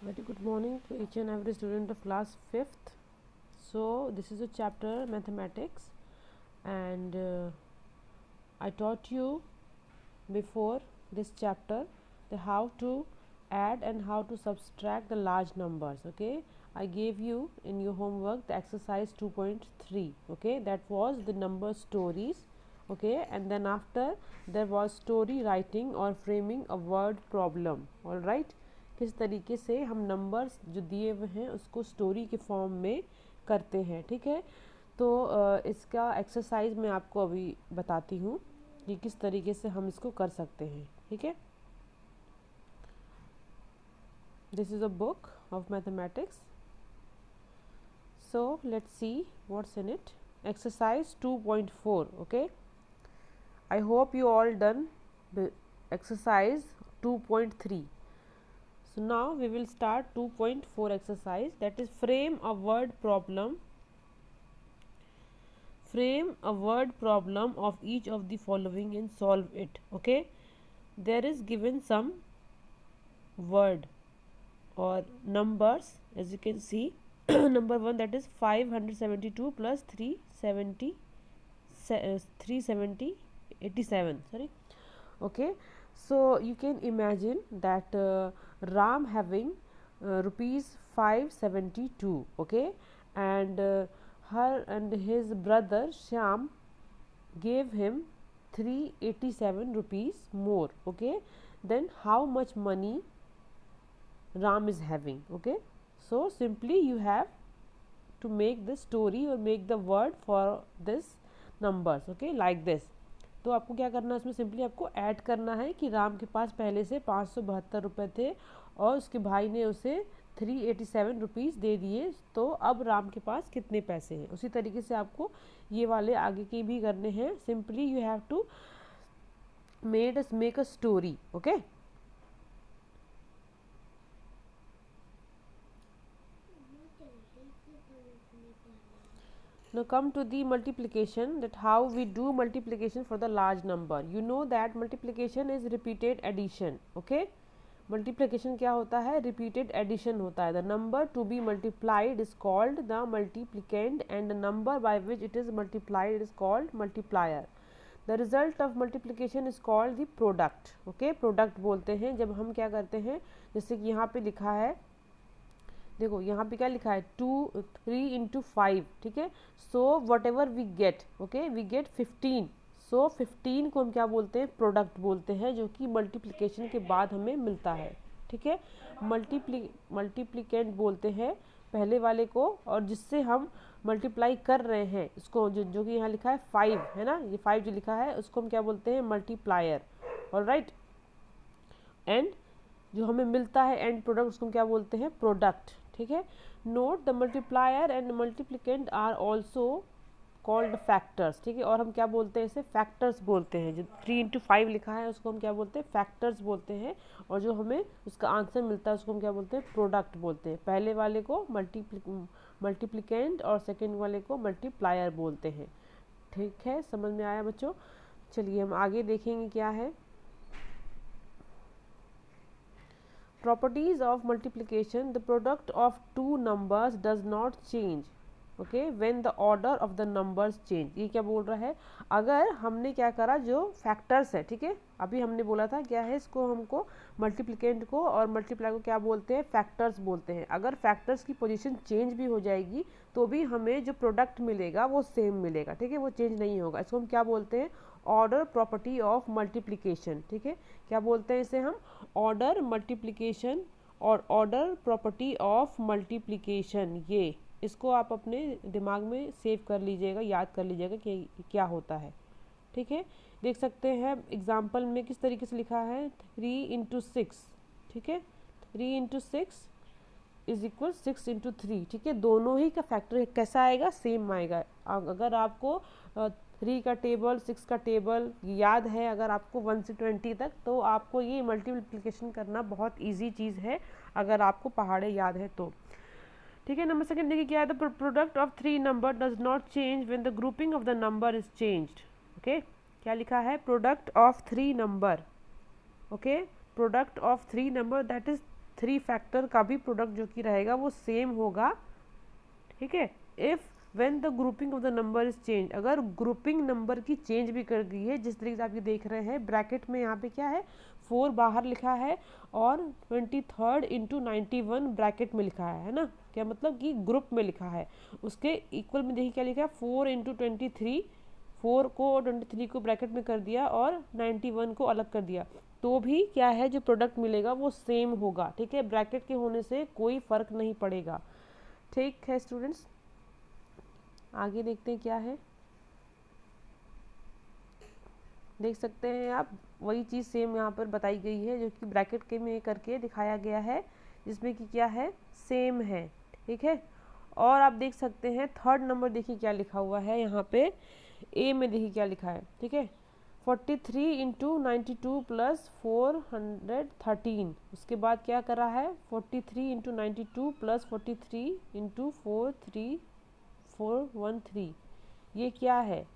Very good morning to each and every student of class 5th. So this is a chapter mathematics, and I taught you before this chapter the how to add and how to subtract the large numbers. Okay, I gave you in your homework the exercise 2.3. Okay, that was the number stories. Okay, and then after there was story writing or framing a word problem. All right, किस तरीके से हम numbers जो दिए हुए हैं उसको story के फॉर्म में करते हैं. ठीक है, तो इसका एक्सरसाइज मैं आपको अभी बताती हूँ कि किस तरीके से हम इसको कर सकते हैं. ठीक है, this is a book of mathematics. So let's see what's in it. Exercise 2.4. Okay, I hope you all done exercise 2.3. So now we will start 2.4 exercise, that is frame a word problem. Frame a word problem of each of the following and solve it. Okay, there is given some word or numbers, as you can see. Number 1, that is 572 plus 387. Sorry. Okay, so you can imagine that Ram having rupees 572. Okay, and her and his brother Shyam gave him 387 rupees more. Okay, then how much money Ram is having? Okay, so simply you have to make the story or make the word for this numbers. Okay, like this. तो आपको क्या करना है, उसमें simply आपको add करना है कि राम के पास पहले से 572 रुपये थे और उसके भाई ने उसे 387 रुपीज़ दे दिए, तो अब राम के पास कितने पैसे हैं. उसी तरीके से आपको ये वाले आगे के भी करने हैं. Simply you have to make a story. Okay, now come to the multiplication, that how we do multiplication for the large number. You know that multiplication is repeated addition. Okay, multiplication क्या होता है, repeated addition होता है. The number to be multiplied is called the multiplicand and the number by which it is multiplied is called multiplier. The result of multiplication is called the product. Okay, product बोलते हैं जब हम क्या करते हैं, जैसे कि यहाँ पे लिखा है, देखो यहाँ पे क्या लिखा है, 3 into 5. ठीक है, so whatever we get, okay, we get 15. So 15 को हम क्या बोलते हैं, प्रोडक्ट बोलते हैं, जो कि मल्टीप्लिकेशन के बाद हमें मिलता है. ठीक है, मल्टीप्लिकेंट बोलते हैं पहले वाले को, और जिससे हम मल्टीप्लाई कर रहे हैं उसको, जो कि यहाँ लिखा है 5 है ना, ये 5 जो लिखा है उसको हम क्या बोलते हैं, मल्टीप्लायर. ऑलराइट, एंड जो हमें मिलता है एंड प्रोडक्ट उसको हम क्या बोलते हैं, प्रोडक्ट. ठीक है, note the multiplier and multiplicand are also called factors. ठीक है, और हम क्या बोलते हैं, इसे फैक्टर्स बोलते हैं. जो 3 into 5 लिखा है उसको हम क्या बोलते हैं, फैक्टर्स बोलते हैं, और जो हमें उसका आंसर मिलता है उसको हम क्या बोलते हैं, प्रोडक्ट बोलते हैं. पहले वाले को मल्टीप्लिकेंट और सेकेंड वाले को मल्टीप्लायर बोलते हैं. ठीक है, समझ में आया बच्चों. चलिए हम आगे देखेंगे क्या है. Properties of multiplication: the product of two numbers does not change, okay, when the order of the numbers change. ये क्या बोल रहा है, अगर हमने क्या करा, जो फैक्टर्स है, ठीक है, अभी हमने बोला था क्या है, इसको हमको मल्टीप्लिकेंट को और मल्टीप्लाई को क्या बोलते हैं, फैक्टर्स बोलते हैं. अगर फैक्टर्स की पोजीशन चेंज भी हो जाएगी तो भी हमें जो प्रोडक्ट मिलेगा वो सेम मिलेगा. ठीक है, वो चेंज नहीं होगा. इसको हम क्या बोलते हैं, ऑर्डर प्रॉपर्टी ऑफ मल्टीप्लिकेशन. ठीक है, क्या बोलते हैं इसे हम, ऑर्डर मल्टीप्लिकेशन और ऑर्डर प्रॉपर्टी ऑफ मल्टीप्लिकेशन. ये इसको आप अपने दिमाग में सेव कर लीजिएगा, याद कर लीजिएगा कि क्या होता है. ठीक है, देख सकते हैं एग्जाम्पल में किस तरीके से लिखा है, 3 into 6. ठीक है, 3 into 6 इज इक्वल 6 into 3. ठीक है, दोनों ही का फैक्टर कैसा आएगा, सेम आएगा. अगर आपको 3 का टेबल, 6 का टेबल याद है, अगर आपको 1 से 20 तक, तो आपको ये मल्टीप्लिकेशन करना बहुत ईजी चीज़ है अगर आपको पहाड़े याद है तो. ठीक है, नंबर सेकंड देखिए क्या है, the product of 3 number does not change when the grouping of the number is changed. Okay, क्या लिखा है, product of 3 number. Okay, product of 3 number that is 3 factor का भी प्रोडक्ट जो कि रहेगा वो सेम होगा, ठीक है। If when the grouping of the number is change, अगर ग्रुपिंग नंबर की चेंज भी कर गई है, जिस तरीके से आप ये देख रहे हैं ब्रैकेट में यहाँ पे क्या है 4 बाहर लिखा है और 23 इंटू 91 ब्रैकेट में लिखा है ना, क्या मतलब कि ग्रुप में लिखा है। उसके इक्वल में देखिए क्या लिखा है 4 इंटू 23, 4 को और 23 को ब्रैकेट में कर दिया और 91 को अलग कर दिया, तो भी क्या है जो प्रोडक्ट मिलेगा वो सेम होगा, ठीक है। ब्रैकेट के होने से कोई फ़र्क नहीं पड़ेगा, ठीक है स्टूडेंट्स। आगे देखते हैं क्या है, देख सकते हैं आप वही चीज़ सेम यहाँ पर बताई गई है जो कि ब्रैकेट के में करके दिखाया गया है, जिसमें कि क्या है सेम है, ठीक है। और आप देख सकते हैं थर्ड नंबर देखिए क्या लिखा हुआ है यहाँ पे ए में, देखिए क्या लिखा है, ठीक है 43 इंटू 92 प्लस 413। उसके बाद क्या करा है 43 इंटू 92 प्लस 43 इंटू 43413। ये क्या है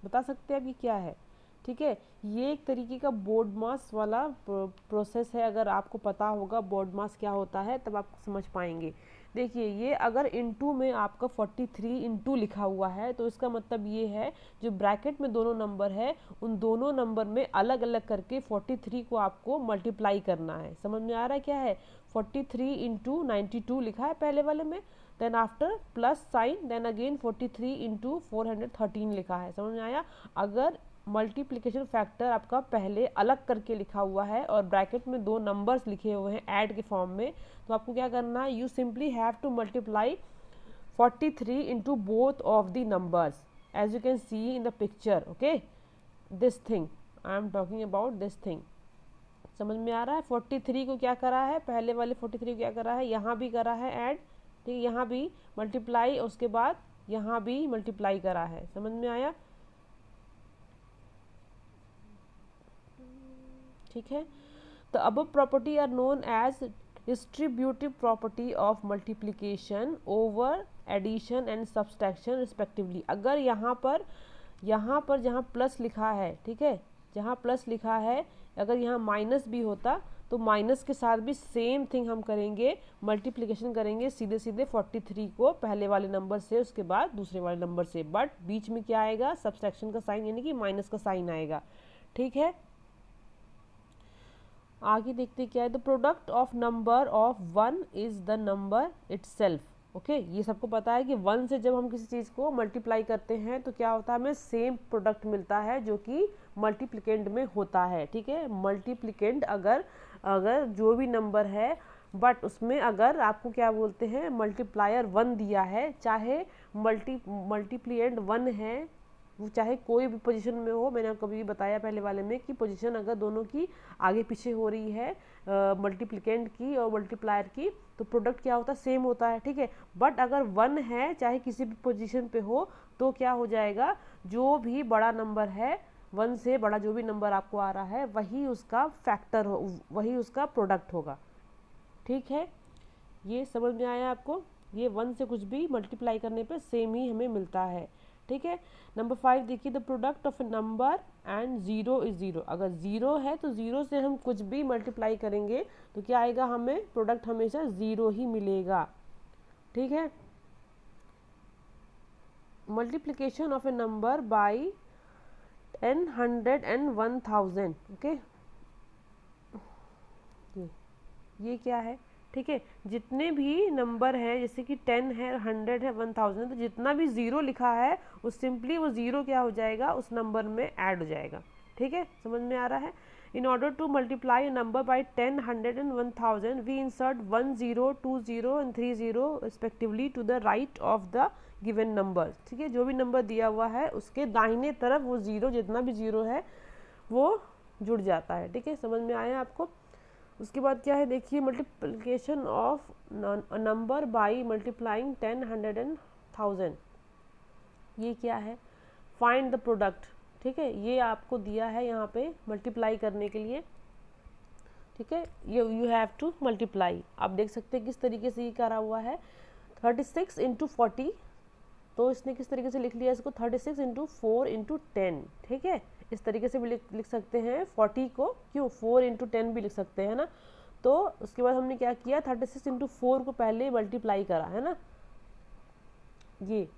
बता सकते हैं अब ये क्या है, ठीक है। ये एक तरीके का बोर्ड मास वाला प्रोसेस है, अगर आपको पता होगा बोर्ड मास क्या होता है तब आप समझ पाएंगे। देखिए ये अगर इनटू में आपका 43 इंटू लिखा हुआ है तो इसका मतलब ये है जो ब्रैकेट में दोनों नंबर है उन दोनों नंबर में अलग अलग करके 43 को आपको मल्टीप्लाई करना है। समझ में आ रहा है क्या है 43 इंटू 92 लिखा है पहले वाले में, then after plus sign, then again 43 into 413 लिखा है। समझ में आया। अगर मल्टीप्लिकेशन फैक्टर आपका पहले अलग करके लिखा हुआ है और ब्रैकेट में दो नंबर्स लिखे हुए हैं ऐड के फॉर्म में, तो आपको क्या करना है, you simply have to multiply 43 into both of the numbers as you can see in the picture. Okay, this thing I am talking about, this thing समझ में आ रहा है। 43 को क्या करा है, पहले वाले 43 को क्या करा है, यहाँ भी करा है ऐड, ठीक है, यहाँ भी मल्टीप्लाई, उसके बाद यहाँ भी मल्टीप्लाई करा है। समझ में आया, ठीक है। The above property are known as distributive property of multiplication over addition and subtraction respectively. अगर यहाँ पर जहाँ प्लस लिखा है, ठीक है, जहाँ प्लस लिखा है, अगर यहाँ माइनस भी होता तो माइनस के साथ भी सेम थिंग हम करेंगे, मल्टीप्लिकेशन करेंगे सीधे सीधे 43 को पहले वाले नंबर से उसके बाद दूसरे वाले नंबर से, बट बीच में क्या आएगा, सब्सट्रैक्शन का साइन यानी कि माइनस का साइन आएगा, ठीक है। आगे देखते क्या है, the product of number of 1 is the number itself. Okay, ये सबको पता है कि 1 से जब हम किसी चीज़ को मल्टीप्लाई करते हैं तो क्या होता है, हमें सेम प्रोडक्ट मिलता है जो कि मल्टीप्लिकेंड में होता है, ठीक है। मल्टीप्लिकेंड अगर जो भी नंबर है बट उसमें अगर आपको क्या बोलते हैं मल्टीप्लायर 1 दिया है, चाहे मल्टीप्लिएंड 1 है, वो चाहे कोई भी पोजीशन में हो, मैंने कभी भी बताया पहले वाले में कि पोजीशन अगर दोनों की आगे पीछे हो रही है मल्टीप्लिकेंड की और मल्टीप्लायर की, तो प्रोडक्ट क्या होता है, सेम होता है, ठीक है। बट अगर 1 है चाहे किसी भी पोजीशन पे हो तो क्या हो जाएगा, जो भी बड़ा नंबर है 1 से बड़ा जो भी नंबर आपको आ रहा है वही उसका फैक्टर हो, वही उसका प्रोडक्ट होगा, ठीक है। ये समझ में आया आपको, ये 1 से कुछ भी मल्टीप्लाई करने पे सेम ही हमें मिलता है, ठीक है। नंबर 5 देखिए, the product of A number and 0 is 0। अगर 0 है तो 0 से हम कुछ भी मल्टीप्लाई करेंगे तो क्या आएगा, हमें प्रोडक्ट हमेशा 0 ही मिलेगा, ठीक है। Multiplication of A number by 10, 100 and 1000। Okay, ये क्या है, ठीक है। जितने भी नंबर हैं जैसे कि 10 है, 100 है, 1000, तो जितना भी 0 लिखा है वो सिंपली वो 0 क्या हो जाएगा, उस नंबर में ऐड हो जाएगा, ठीक है। समझ में आ रहा है। In order to multiply number by 10, 100 and 1000 we insert 1 0, 2 0 and 3 0 respectively to the right of the given number, ठीक है। जो भी नंबर दिया हुआ है उसके दाहिने तरफ वो 0, जितना भी 0 है वो जुड़ जाता है, ठीक है। समझ में आया आपको। उसके बाद क्या है देखिए, multiplication of number by multiplying 10, 100 and 1000। ये क्या है, फाइंड द प्रोडक्ट, ठीक है। ये आपको दिया है यहाँ पे मल्टीप्लाई करने के लिए, ठीक है। You have to multiply. आप देख सकते हैं किस तरीके से ये करा हुआ है, 36 इंटू 40, तो इसने किस तरीके से लिख लिया इसको, 36 इंटू 4 इंटू 10, ठीक है। इस तरीके से भी लिख सकते हैं 40 को, क्यों 4 इंटू 10 भी लिख सकते हैं ना। तो उसके बाद हमने क्या किया, 36 इंटू 4 को पहले मल्टीप्लाई करा है ना, ये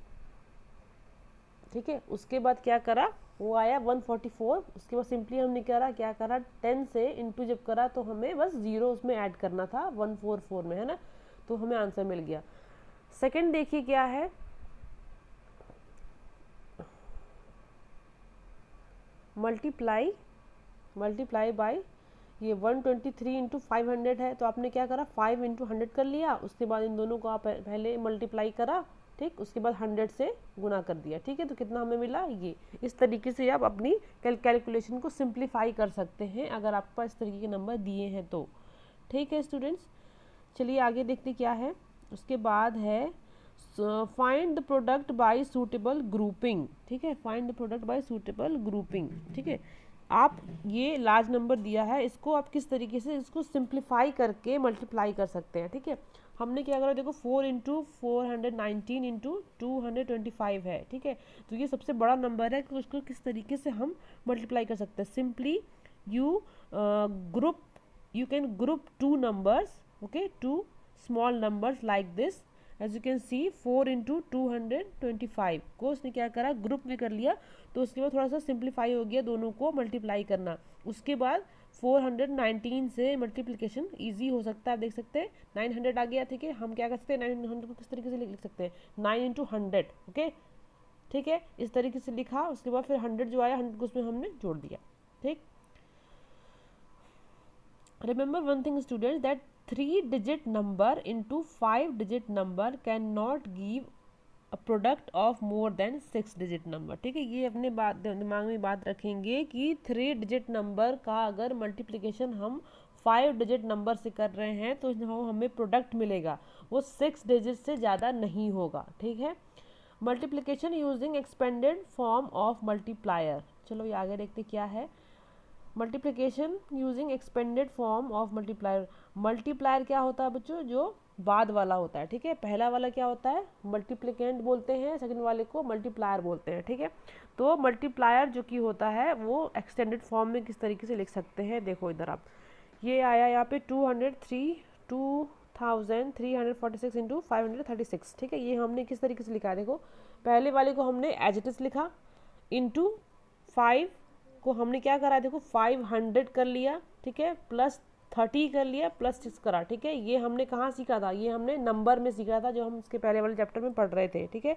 ठीक है। उसके बाद क्या करा, वो आया 144। उसके बाद सिंपली हमने क्या करा 10 से इंटू जब करा तो हमें बस 0 उसमें ऐड करना था 144 में, है ना, तो हमें आंसर मिल गया। सेकंड देखिए क्या है, मल्टीप्लाई बाय ये 123 इंटू 500 है, तो आपने क्या करा 5 इंटू 100 कर लिया। उसके बाद इन दोनों को आप पहले मल्टीप्लाई करा, ठीक, उसके बाद 100 से गुना कर दिया, ठीक है। तो कितना हमें मिला ये। इस तरीके से आप अपनी कैलकुलेशन को सिंप्लीफाई कर सकते हैं अगर आपको इस तरीके के नंबर दिए हैं तो, ठीक है स्टूडेंट्स। चलिए आगे देखते क्या है। उसके बाद है find the product by suitable grouping, ठीक है, find the product by suitable grouping, ठीक है। आप ये लार्ज नंबर दिया है, इसको आप किस तरीके से इसको सिंप्लीफाई करके मल्टीप्लाई कर सकते हैं, ठीक है। हमने क्या करा, देखो 4 इंटू 419 इंटू 225 है, ठीक है। तो ये सबसे बड़ा नंबर है कि उसको किस तरीके से हम मल्टीप्लाई कर सकते हैं। Simply you can group 2 numbers, okay, 2 small numbers like this. As you can see 4 into 225 को उसने क्या करा, ग्रुप में कर लिया। तो उसके बाद थोड़ा सा सिंप्लीफाई हो गया दोनों को मल्टीप्लाई करना। उसके बाद 419 से मल्टीप्लिकेशन इजी हो सकता है, आप देख सकते हैं 900 आ गया, ठीक है। हम क्या कर सकते हैं 900 को किस तरीके से लिख सकते हैं, 9 इंटू 100, ओके, ठीक है, इस तरीके से लिखा। उसके बाद फिर 100 जो आया 100 को उसमें हमने जोड़ दिया, ठीक। Remember one thing students, that 3-digit number into 5-digit number cannot give a product of more than 6-digit number, ठीक है। ये अपने दिमाग में बात रखेंगे कि 3-digit नंबर का अगर मल्टीप्लिकेशन हम 5-digit नंबर से कर रहे हैं तो हमें प्रोडक्ट मिलेगा, वो 6 डिजिट से ज़्यादा नहीं होगा, ठीक है। Multiplication using expanded form of multiplier, चलो ये आगे देखते क्या है। Multiplication using expanded form of multiplier. Multiplier क्या होता है बच्चों, जो बाद वाला होता है, ठीक है। पहला वाला क्या होता है, मल्टीप्लिकेंट बोलते हैं, सेकंड वाले को मल्टीप्लायर बोलते हैं, ठीक है। तो मल्टीप्लायर जो कि होता है वो एक्सटेंडेड फॉर्म में किस तरीके से लिख सकते हैं, देखो इधर आप, ये आया यहाँ पे 2346 इंटू 536, ठीक है। ये हमने किस तरीके से लिखा है, देखो पहले वाले को हमने एज इट इज लिखा, इंटू 5 को हमने क्या करा, देखो 500 कर लिया, ठीक है, प्लस 30 कर लिया, प्लस 6 करा, ठीक है। ये हमने कहाँ सीखा था, ये हमने नंबर में सीखा था जो हम इसके पहले वाले चैप्टर में पढ़ रहे थे, ठीक है।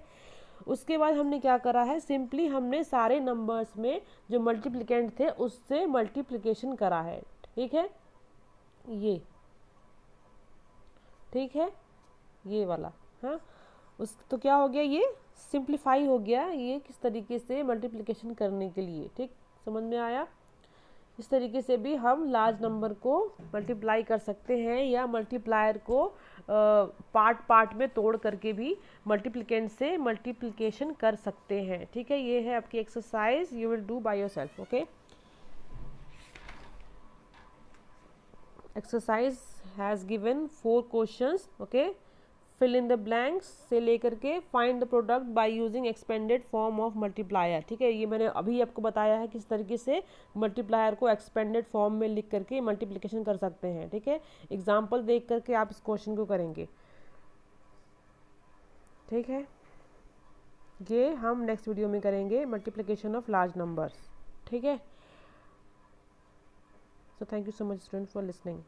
उसके बाद हमने क्या करा है, सिंपली हमने सारे नंबर्स में जो मल्टीप्लिकेंट थे उससे मल्टीप्लिकेशन करा है, ठीक है, ये ठीक है, ये वाला, हाँ। उस तो क्या हो गया, ये सिंप्लीफाई हो गया ये किस तरीके से मल्टीप्लिकेशन करने के लिए, ठीक, समझ में आया। इस तरीके से भी हम लार्ज नंबर को मल्टीप्लाई कर सकते हैं या मल्टीप्लायर को पार्ट पार्ट में तोड़ करके भी मल्टीप्लिकेंट से मल्टीप्लिकेशन कर सकते हैं, ठीक है। ये है आपकी exercise, you will do by yourself, okay. Exercise has given 4 questions, okay. Fill in the blanks से लेकर के find the product by using expanded form of multiplier, ठीक है। ये मैंने अभी आपको बताया है किस तरीके से मल्टीप्लायर को एक्सपेंडेड फॉर्म में लिख करके मल्टीप्लिकेशन कर सकते हैं, ठीक है। एग्जाम्पल देख करके आप इस क्वेश्चन को करेंगे, ठीक है। ये हम नेक्स्ट वीडियो में करेंगे, मल्टीप्लिकेशन ऑफ लार्ज नंबर्स, ठीक है। So thank you so much student for listening.